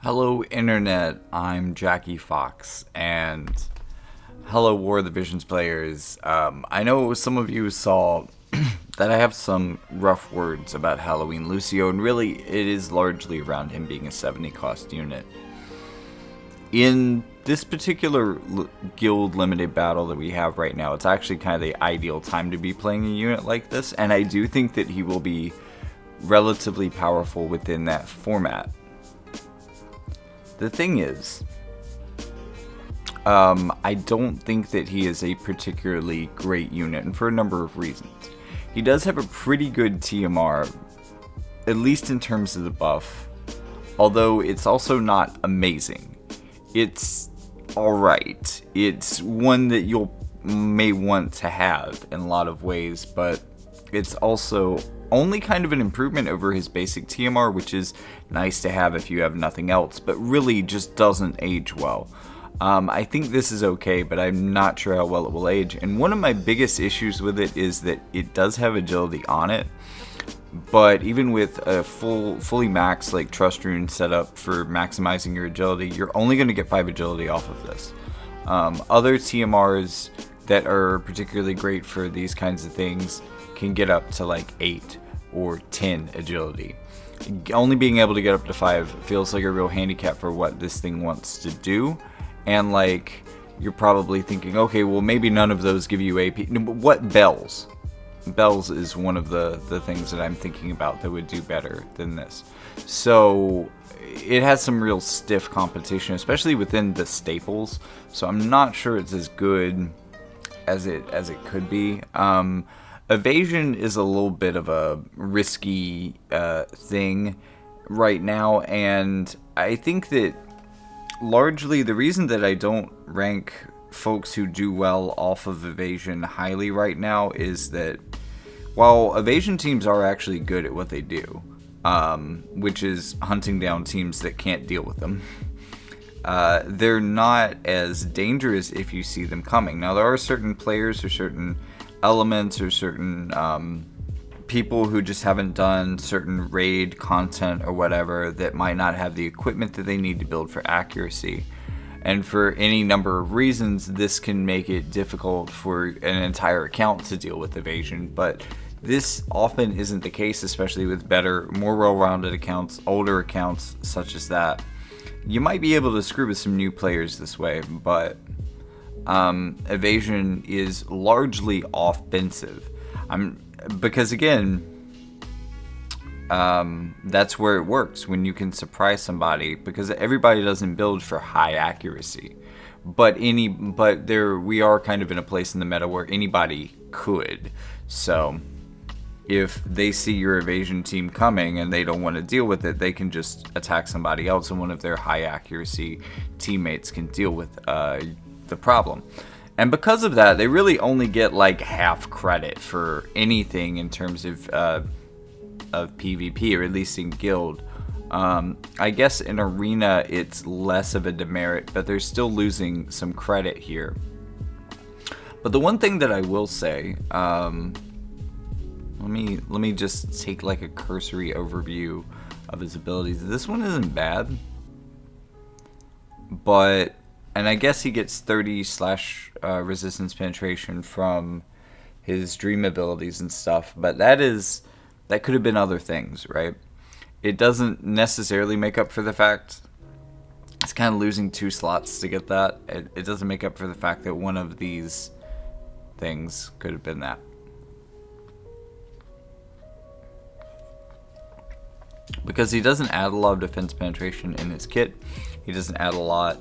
Hello Internet, I'm Jackie Fox, and hello War of the Visions players. I know some of you saw that I have some rough words about Halloween Lucio, and really it is largely around him being a 70 cost unit. In this particular guild limited battle that we have right now, it's actually kind of the ideal time to be playing a unit like this, and I do think that he will be relatively powerful within that format. The thing is, I don't think that he is a particularly great unit, and for a number of reasons. He does have a pretty good TMR, at least in terms of the buff, although it's also not amazing. It's alright. It's one that you may want to have in a lot of ways, but it's also only kind of an improvement over his basic TMR, which is nice to have if you have nothing else, but really just doesn't age well. I think this is okay, but I'm not sure how well it will age. And one of my biggest issues with it is that it does have agility on it, but even with a fully maxed like Trust Rune set up for maximizing your agility, you're only going to get 5 agility off of this. Other TMRs that are particularly great for these kinds of things can get up to like 8 or 10 agility. Only being able to get up to 5 feels like a real handicap for what this thing wants to do. And like, you're probably thinking, okay, well maybe none of those give you AP. No, but what bells? Bells is one of the things that I'm thinking about that would do better than this. So it has some real stiff competition, especially within the staples. So I'm not sure it's as good as it could be. Evasion is a little bit of a risky thing right now, and I think that largely the reason that I don't rank folks who do well off of evasion highly right now is that while evasion teams are actually good at what they do, which is hunting down teams that can't deal with them, they're not as dangerous if you see them coming. Now, there are certain players or certain elements or certain people who just haven't done certain raid content or whatever that might not have the equipment that they need to build for accuracy. And for any number of reasons, this can make it difficult for an entire account to deal with evasion. But this often isn't the case, especially with better, more well-rounded accounts, older accounts such as that. You might be able to screw with some new players this way, but evasion is largely offensive. Because again, that's where it works, when you can surprise somebody, because everybody doesn't build for high accuracy. But we are kind of in a place in the meta where anybody could. So if they see your evasion team coming and they don't want to deal with it, they can just attack somebody else, and one of their high accuracy teammates can deal with the problem. And because of that, they really only get like half credit for anything in terms of PvP, or at least in guild. I guess in arena it's less of a demerit, but they're still losing some credit here. But the one thing that I will say, let me just take like a cursory overview of his abilities. This one isn't bad, but and I guess he gets 30 / resistance penetration from his dream abilities and stuff, but that could have been other things, right? It doesn't necessarily make up for the fact it's kind of losing 2 slots to get that. It doesn't make up for the fact that one of these things could have been that. Because he doesn't add a lot of defense penetration in his kit. He doesn't add a lot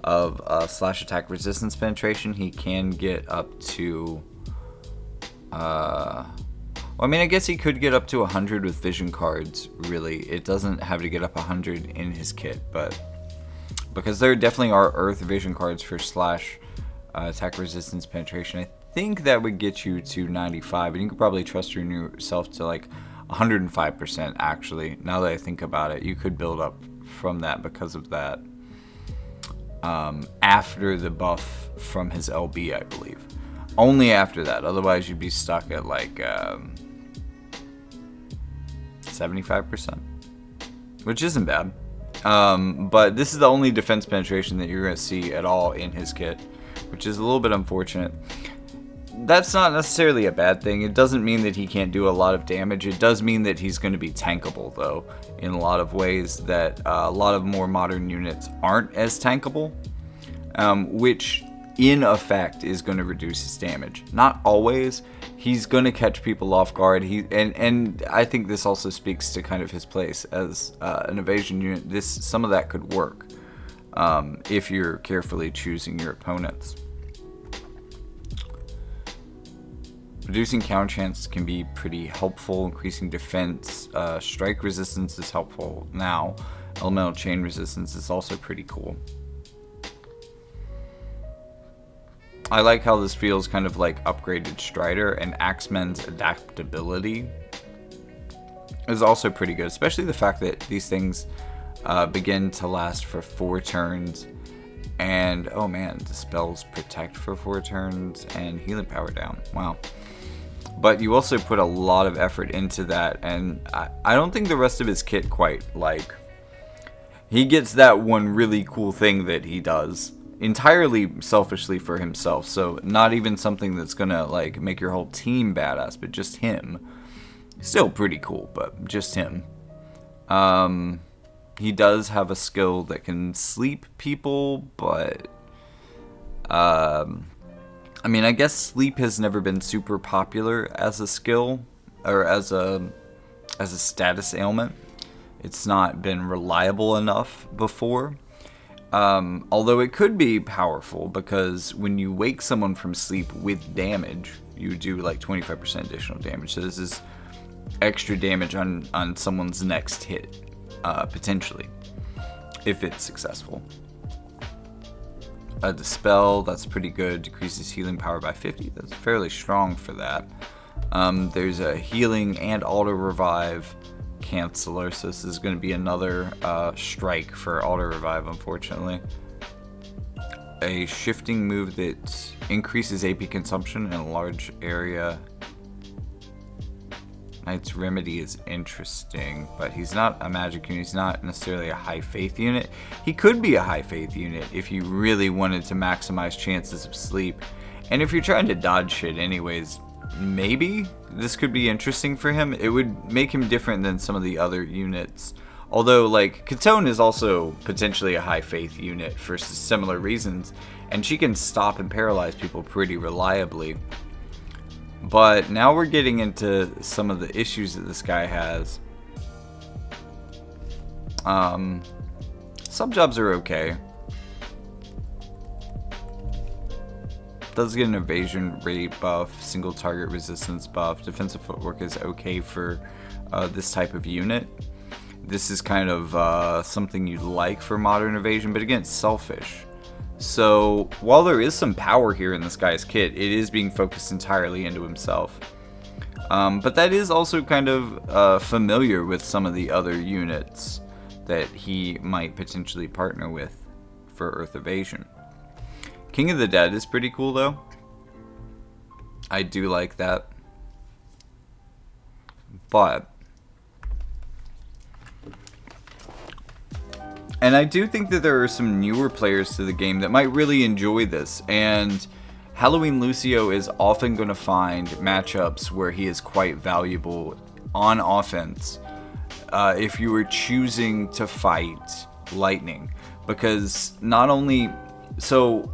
of slash attack resistance penetration. He can get up to I guess he could get up to 100 with vision cards, really. It doesn't have to get up 100 in his kit, but because there definitely are Earth Evasion cards for slash attack resistance penetration, I think that would get you to 95, and you could probably trust yourself to like 105% actually. Now that I think about it, you could build up from that because of that. After the buff from his LB, I believe. Only after that, otherwise you'd be stuck at like 75%, which isn't bad. But this is the only defense penetration that you're going to see at all in his kit, which is a little bit unfortunate. That's not necessarily a bad thing. It doesn't mean that he can't do a lot of damage. It does mean that he's going to be tankable, though, in a lot of ways that a lot of more modern units aren't as tankable, which in effect is going to reduce his damage. Not always. He's going to catch people off guard. And I think this also speaks to kind of his place as an evasion unit. Some of that could work if you're carefully choosing your opponents. Reducing counter chance can be pretty helpful. Increasing defense, strike resistance is helpful now. Elemental chain resistance is also pretty cool. I like how this feels kind of like upgraded Strider, and Axemen's adaptability is also pretty good, especially the fact that these things begin to last for 4 turns. And oh man, dispels protect for 4 turns and healing power down. Wow. But you also put a lot of effort into that, and I don't think the rest of his kit quite like. He gets that one really cool thing that he does entirely selfishly for himself, so not even something that's gonna like make your whole team badass, but just him. Still pretty cool, but just him. He does have a skill that can sleep people, but I mean, I guess sleep has never been super popular as a skill or as a status ailment. It's not been reliable enough before. Although it could be powerful, because when you wake someone from sleep with damage, you do like 25% additional damage. So this is extra damage on someone's next hit, potentially, if it's successful. A dispel, that's pretty good. Decreases healing power by 50. That's fairly strong for that. There's a healing and auto revive canceller, so this is going to be another strike for auto revive, unfortunately. A shifting move that increases AP consumption in a large area. Knight's Remedy is interesting, but he's not a magic unit. He's not necessarily a high faith unit. He could be a high faith unit if you really wanted to maximize chances of sleep. And if you're trying to dodge shit anyways, maybe this could be interesting for him. It would make him different than some of the other units. Although, like, Katone is also potentially a high faith unit for similar reasons, and she can stop and paralyze people pretty reliably. But now we're getting into some of the issues that this guy has. Sub jobs are okay. Does get an evasion rate buff, single target resistance buff. Defensive footwork is okay for this type of unit. This is kind of something you'd like for modern evasion, but again, it's selfish. So while there is some power here in this guy's kit, it is being focused entirely into himself. But that is also kind of familiar with some of the other units that he might potentially partner with for Earth Evasion. King of the Dead is pretty cool though. I do like that. But and I do think that there are some newer players to the game that might really enjoy this, and Halloween Lucio is often going to find matchups where he is quite valuable on offense if you were choosing to fight Lightning, because not only so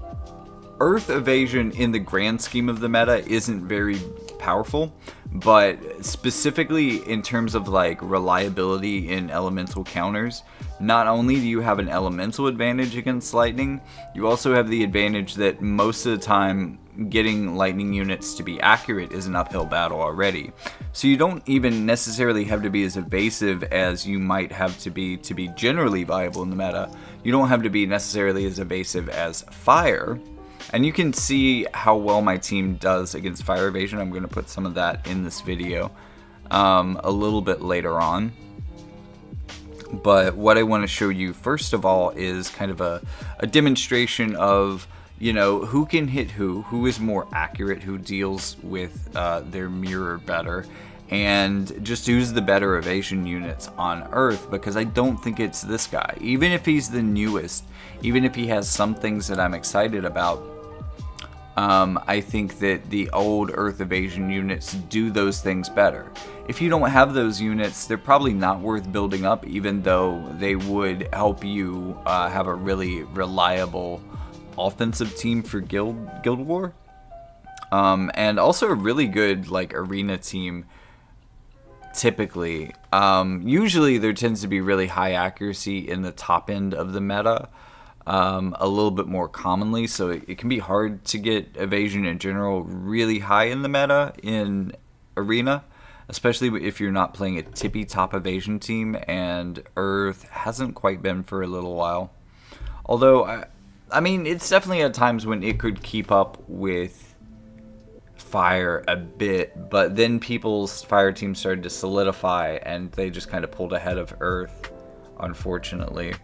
Earth Evasion in the grand scheme of the meta isn't very powerful, but specifically in terms of like reliability in elemental counters, not only do you have an elemental advantage against lightning, you also have the advantage that most of the time getting lightning units to be accurate is an uphill battle already. So you don't even necessarily have to be as evasive as you might have to be generally viable in the meta. You don't have to be necessarily as evasive as fire. And you can see how well my team does against fire evasion. I'm going to put some of that in this video a little bit later on. But what I want to show you first of all is kind of a demonstration of, you know, who can hit who is more accurate, who deals with their mirror better. and just who's the better evasion units on Earth, because I don't think it's this guy. Even if he's the newest, even if he has some things that I'm excited about, I think that the old Earth Evasion units do those things better. If you don't have those units, they're probably not worth building up, even though they would help you have a really reliable offensive team for Guild War. And also a really good like arena team. Typically, usually there tends to be really high accuracy in the top end of the meta, a little bit more commonly, so it can be hard to get evasion in general really high in the meta in arena, especially if you're not playing a tippy top evasion team, and Earth hasn't quite been for a little while. Although, I mean, it's definitely at times when it could keep up with Fire a bit, but then people's Fire teams started to solidify, and they just kind of pulled ahead of Earth, unfortunately.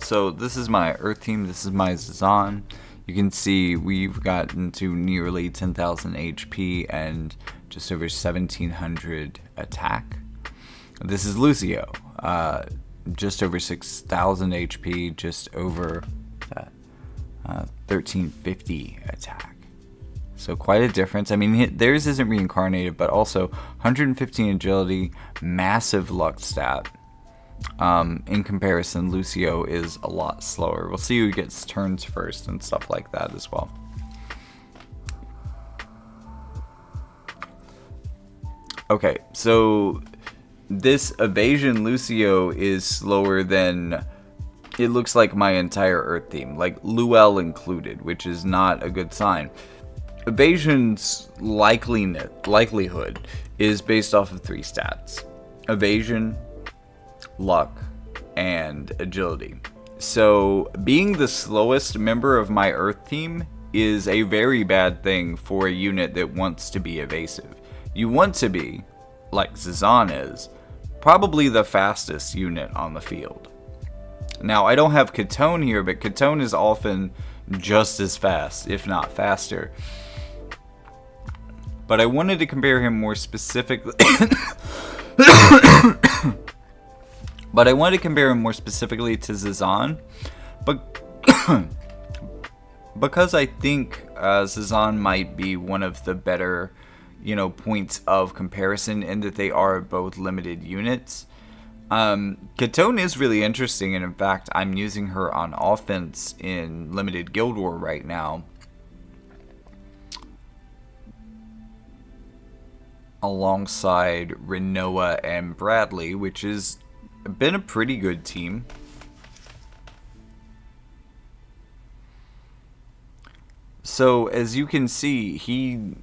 So this is my Earth team, this is my Zazan. You can see we've gotten to nearly 10,000 HP and just over 1,700 attack. This is Lucio, just over 6,000 HP, just over 1,350 attack. So quite a difference. I mean, theirs isn't reincarnated, but also 115 agility, massive luck stat. In comparison, Lucio is a lot slower. We'll see who gets turns first and stuff like that as well. Okay, so this evasion Lucio is slower than it looks like my entire Earth team, like Luel included, which is not a good sign. Evasion's likelihood is based off of 3 stats: evasion, luck, and agility. So being the slowest member of my Earth team is a very bad thing for a unit that wants to be evasive. You want to be, like Zazan is, probably the fastest unit on the field. Now, I don't have Katone here, but Katone is often just as fast, if not faster. But I wanted to compare him more specifically But I wanted to compare him more specifically to Zazan, but because I think Zazan might be one of the better, points of comparison in that they are both limited units. Katone is really interesting, and in fact, I'm using her on offense in limited Guild War right now, alongside Renoa and Bradley, which has been a pretty good team. So as you can see, he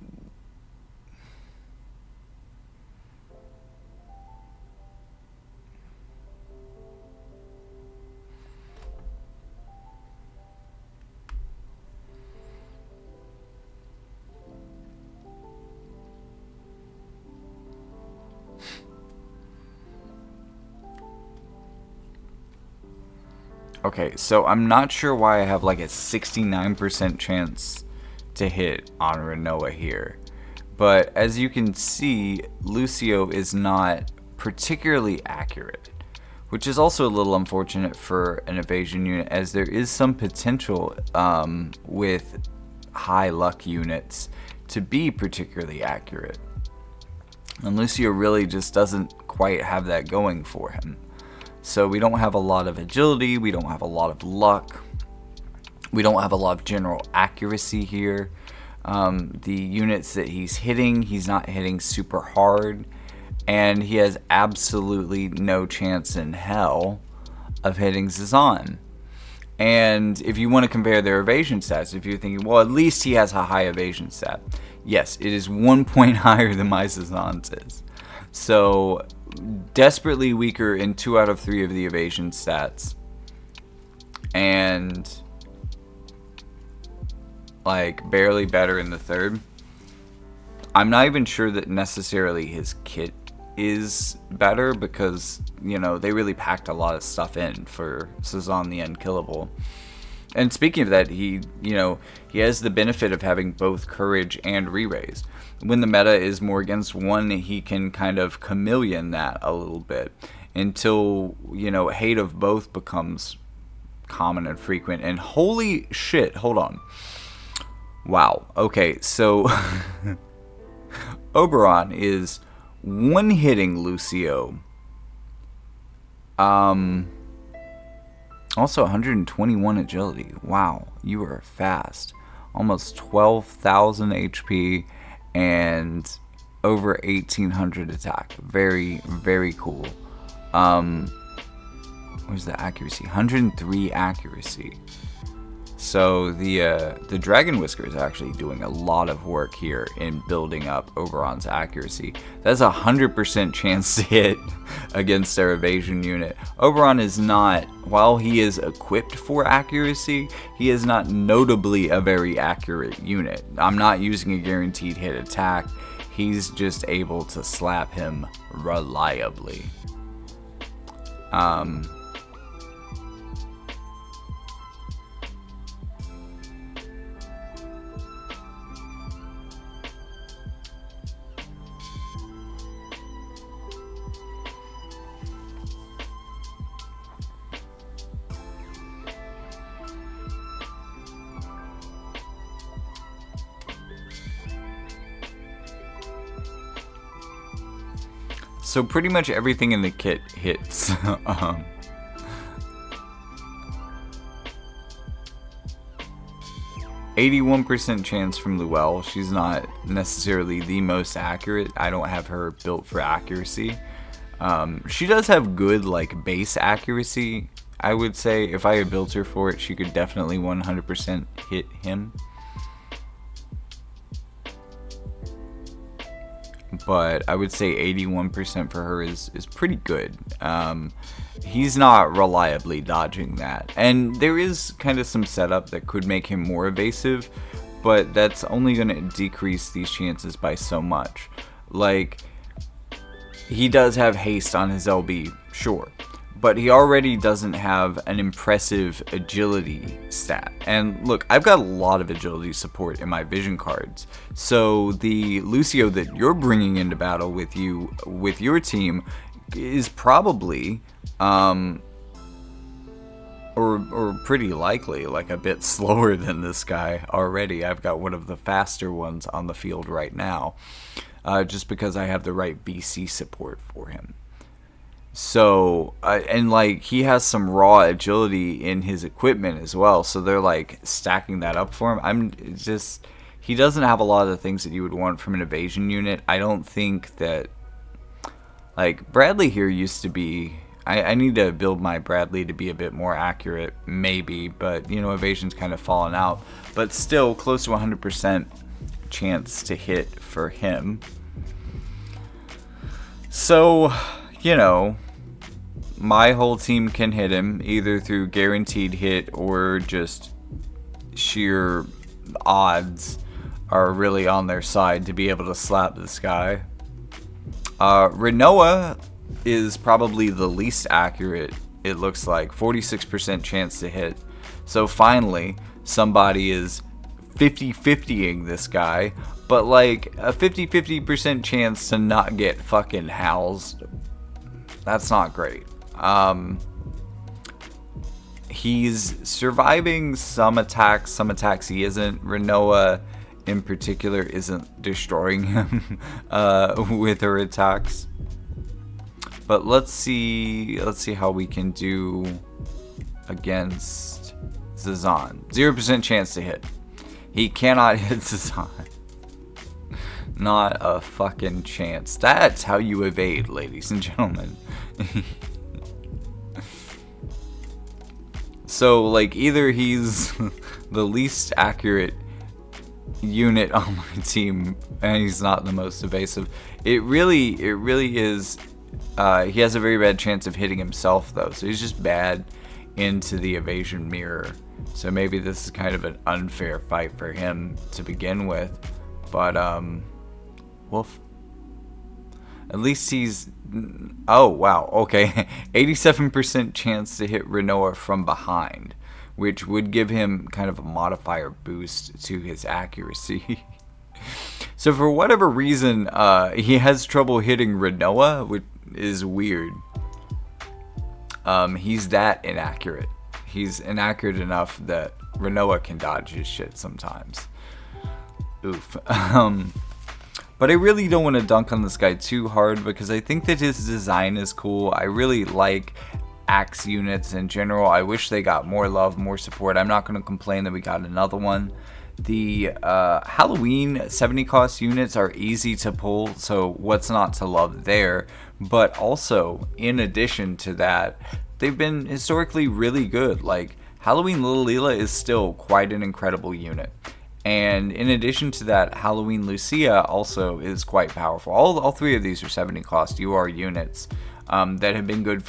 Okay, so I'm not sure why I have like a 69% chance to hit on Renoa here. But as you can see, Lucio is not particularly accurate, which is also a little unfortunate for an evasion unit, as there is some potential with high luck units to be particularly accurate. And Lucio really just doesn't quite have that going for him. So we don't have a lot of agility, we don't have a lot of luck, we don't have a lot of general accuracy here. The units that he's not hitting super hard, and he has absolutely no chance in hell of hitting Zazan. And if you want to compare their evasion stats, if you're thinking, well, at least he has a high evasion stat. Yes, it is 1 point higher than my Zazan's is. So desperately weaker in 2 out of 3 of the evasion stats, and like barely better in the third. I'm not even sure that necessarily his kit is better because, you know, they really packed a lot of stuff in for Sazan the Unkillable. And speaking of that, he has the benefit of having both courage and re-raise. When the meta is more against one, he can kind of chameleon that a little bit until, you know, hate of both becomes common and frequent. And holy shit, hold on. Wow. Okay, so Oberon is one-hitting Lucio. Also 121 agility. Wow, you are fast. Almost 12,000 HP and over 1,800 attack. Very, very cool. Where's the accuracy? 103 accuracy. So the Dragon Whisker is actually doing a lot of work here in building up Oberon's accuracy. That's 100% chance to hit against their evasion unit. Oberon is not, while he is equipped for accuracy, he is not notably a very accurate unit. I'm not using a guaranteed hit attack. He's just able to slap him reliably. So pretty much everything in the kit hits. 81% chance from Luell. She's not necessarily the most accurate. I don't have her built for accuracy. She does have good like base accuracy. I would say if I had built her for it, she could definitely 100% hit him. But I would say 81% for her is pretty good. He's not reliably dodging that. And there is kind of some setup that could make him more evasive, but that's only going to decrease these chances by so much. Like, he does have haste on his LB, sure. But he already doesn't have an impressive agility stat. And look, I've got a lot of agility support in my vision cards. So the Lucio that you're bringing into battle with you, with your team, is probably, or pretty likely, like a bit slower than this guy already. I've got one of the faster ones on the field right now, just because I have the right BC support for him. So, and like, he has some raw agility in his equipment as well, so they're like stacking that up for him. He doesn't have a lot of the things that you would want from an evasion unit. I don't think that, like, Bradley here used to be, I need to build my Bradley to be a bit more accurate, maybe, but, you know, evasion's kind of fallen out. But still, close to 100% chance to hit for him. So, you know, my whole team can hit him either through guaranteed hit or just sheer odds are really on their side to be able to slap this guy. Renoa is probably the least accurate, it looks like. 46% chance to hit. So finally, somebody is 50-50ing this guy, but like a 50% chance to not get fucking housed. That's not great. He's surviving some attacks he isn't. Renoa in particular isn't destroying him with her attacks. But let's see how we can do against Zazan. 0% chance to hit. He cannot hit Zazan. Not a fucking chance. That's how you evade, ladies and gentlemen. So, like, either he's the least accurate unit on my team and he's not the most evasive. It really is. He has a very bad chance of hitting himself, though, so he's just bad into the evasion mirror. So maybe this is kind of an unfair fight for him to begin with. But, woof. At least he's... Oh, wow, okay. 87% chance to hit Renoa from behind, which would give him kind of a modifier boost to his accuracy. So for whatever reason, he has trouble hitting Renoa, which is weird. He's that inaccurate. He's inaccurate enough that Renoa can dodge his shit sometimes. Oof. But I really don't want to dunk on this guy too hard because I think that his design is cool. I really like Axe units in general. I wish they got more love, more support. I'm not going to complain that we got another one. The Halloween 70 cost units are easy to pull, so what's not to love there? But also, in addition to that, they've been historically really good. Like, Halloween Little Leela is still quite an incredible unit. And in addition to that, Halloween Lucia also is quite powerful. All three of these are 70 cost UR units that have been good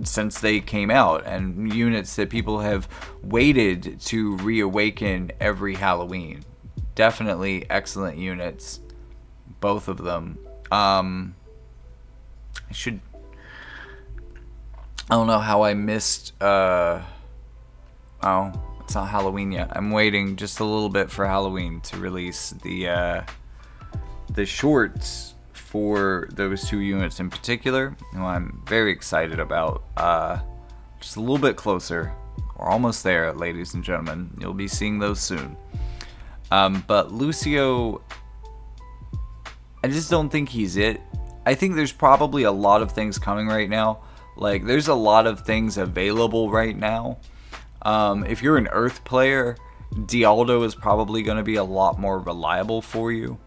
since they came out, and units that people have waited to reawaken every Halloween. Definitely excellent units, both of them. I don't know how I missed. It's not Halloween yet. I'm waiting just a little bit for Halloween to release the shorts for those two units in particular, who I'm very excited about. Just a little bit closer. We're almost there, ladies and gentlemen. You'll be seeing those soon. But Lucio, I just don't think he's it. I think there's probably a lot of things coming right now. Like, there's a lot of things available right now. If you're an Earth player, Dialdo is probably going to be a lot more reliable for you.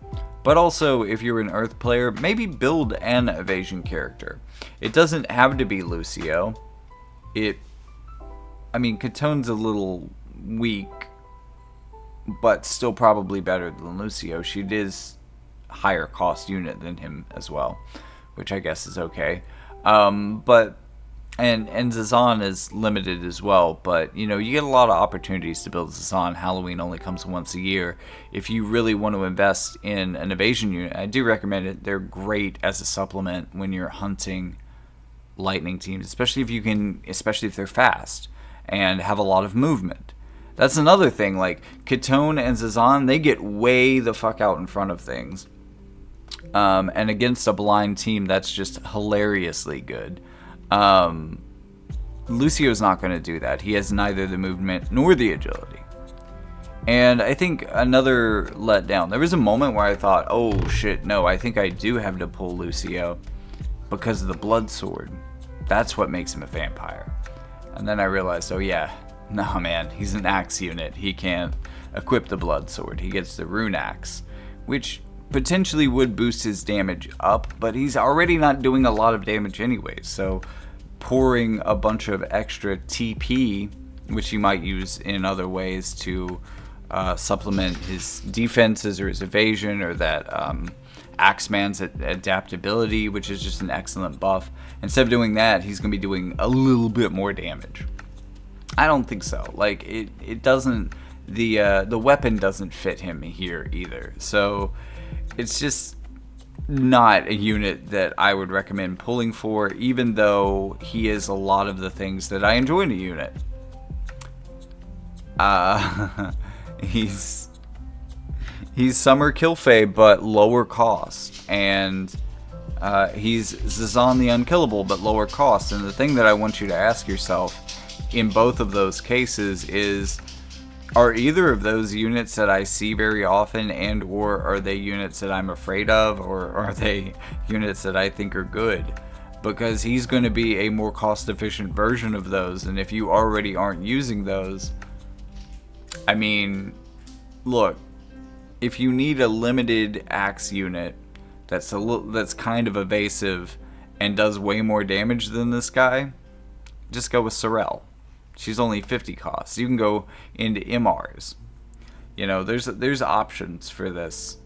But also, if you're an Earth player, maybe build an evasion character. It doesn't have to be Lucio. Catone's a little weak, but still probably better than Lucio. She is a higher cost unit than him as well, which I guess is okay. And Zazan is limited as well, but you get a lot of opportunities to build Zazan. Halloween only comes once a year. If you really want to invest in an evasion unit, I do recommend it. They're great as a supplement when you're hunting lightning teams, especially if they're fast and have a lot of movement. That's another thing, like Catone and Zazan, they get way the fuck out in front of things. And against a blind team, that's just hilariously good. Lucio's not going to do that. He has neither the movement nor the agility. And I think another letdown. There was a moment where I thought, oh shit, no, I think I do have to pull Lucio because of the blood sword. That's what makes him a vampire. And then I realized, oh yeah, no man, he's an axe unit. He can't equip the blood sword. He gets the rune axe, which potentially would boost his damage up, but he's already not doing a lot of damage anyway, so pouring a bunch of extra TP, which he might use in other ways to supplement his defenses or his evasion, or that Axeman's adaptability, which is just an excellent buff. Instead of doing that, he's going to be doing a little bit more damage. I don't think so. Like, it doesn't, the weapon doesn't fit him here either, so it's just not a unit that I would recommend pulling for, even though he is a lot of the things that I enjoy in a unit. He's Summer Killfay, but lower cost, and he's Zazan the Unkillable, but lower cost. And the thing that I want you to ask yourself in both of those cases is, are either of those units that I see very often, and or are they units that I'm afraid of, or are they units that I think are good? Because he's going to be a more cost-efficient version of those, and if you already aren't using those, I mean, look, if you need a limited axe unit that's kind of evasive and does way more damage than this guy, just go with Sorel. She's only 50 costs. You can go into MRs. There's options for this.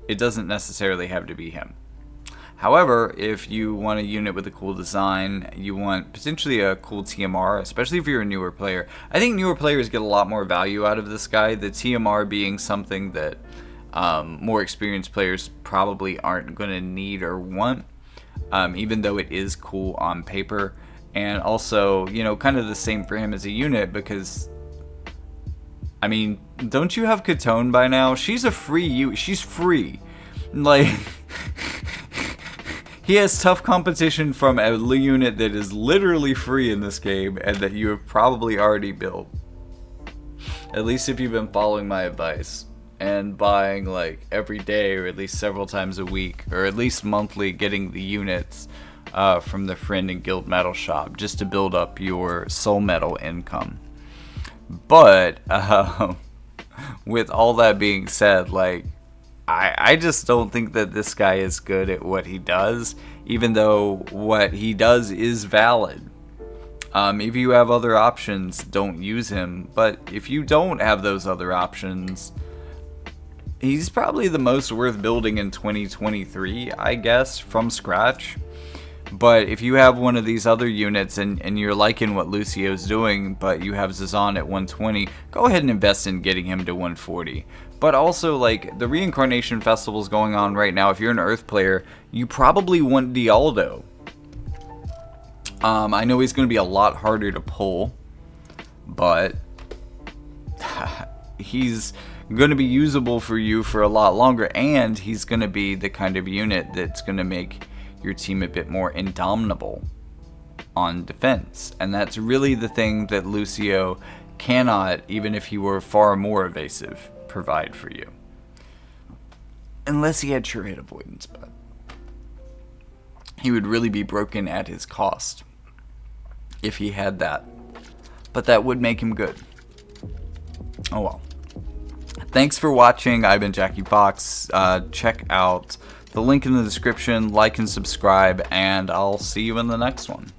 It doesn't necessarily have to be him. However, if you want a unit with a cool design, you want potentially a cool TMR, especially if you're a newer player. I think newer players get a lot more value out of this guy, the TMR being something that more experienced players probably aren't going to need or want, even though it is cool on paper. And also, you know, kind of the same for him as a unit, because I mean, don't you have Katone by now? She's a free she's free. Like, he has tough competition from a unit that is literally free in this game and that you have probably already built. At least if you've been following my advice and buying like every day or at least several times a week or at least monthly, getting the units from the friend and guild metal shop just to build up your soul metal income. But with all that being said, like, I just don't think that this guy is good at what he does, even though what he does is valid. If you have other options, don't use him. But if you don't have those other options, he's probably the most worth building in 2023, I guess, from scratch. But if you have one of these other units and you're liking what Lucio's doing, but you have Zazan at 120, go ahead and invest in getting him to 140. But also, like, the Reincarnation Festival's going on right now. If you're an Earth player, you probably want Dialdo. I know he's going to be a lot harder to pull, but he's going to be usable for you for a lot longer, and he's going to be the kind of unit that's going to make your team a bit more indomitable on defense. And that's really the thing that Lucio cannot, even if he were far more evasive, provide for you. Unless he had sure hit avoidance, but he would really be broken at his cost if he had that. But that would make him good. Oh well. Thanks for watching. I've been Jackie Fox. Check out the link in the description, like and subscribe, and I'll see you in the next one.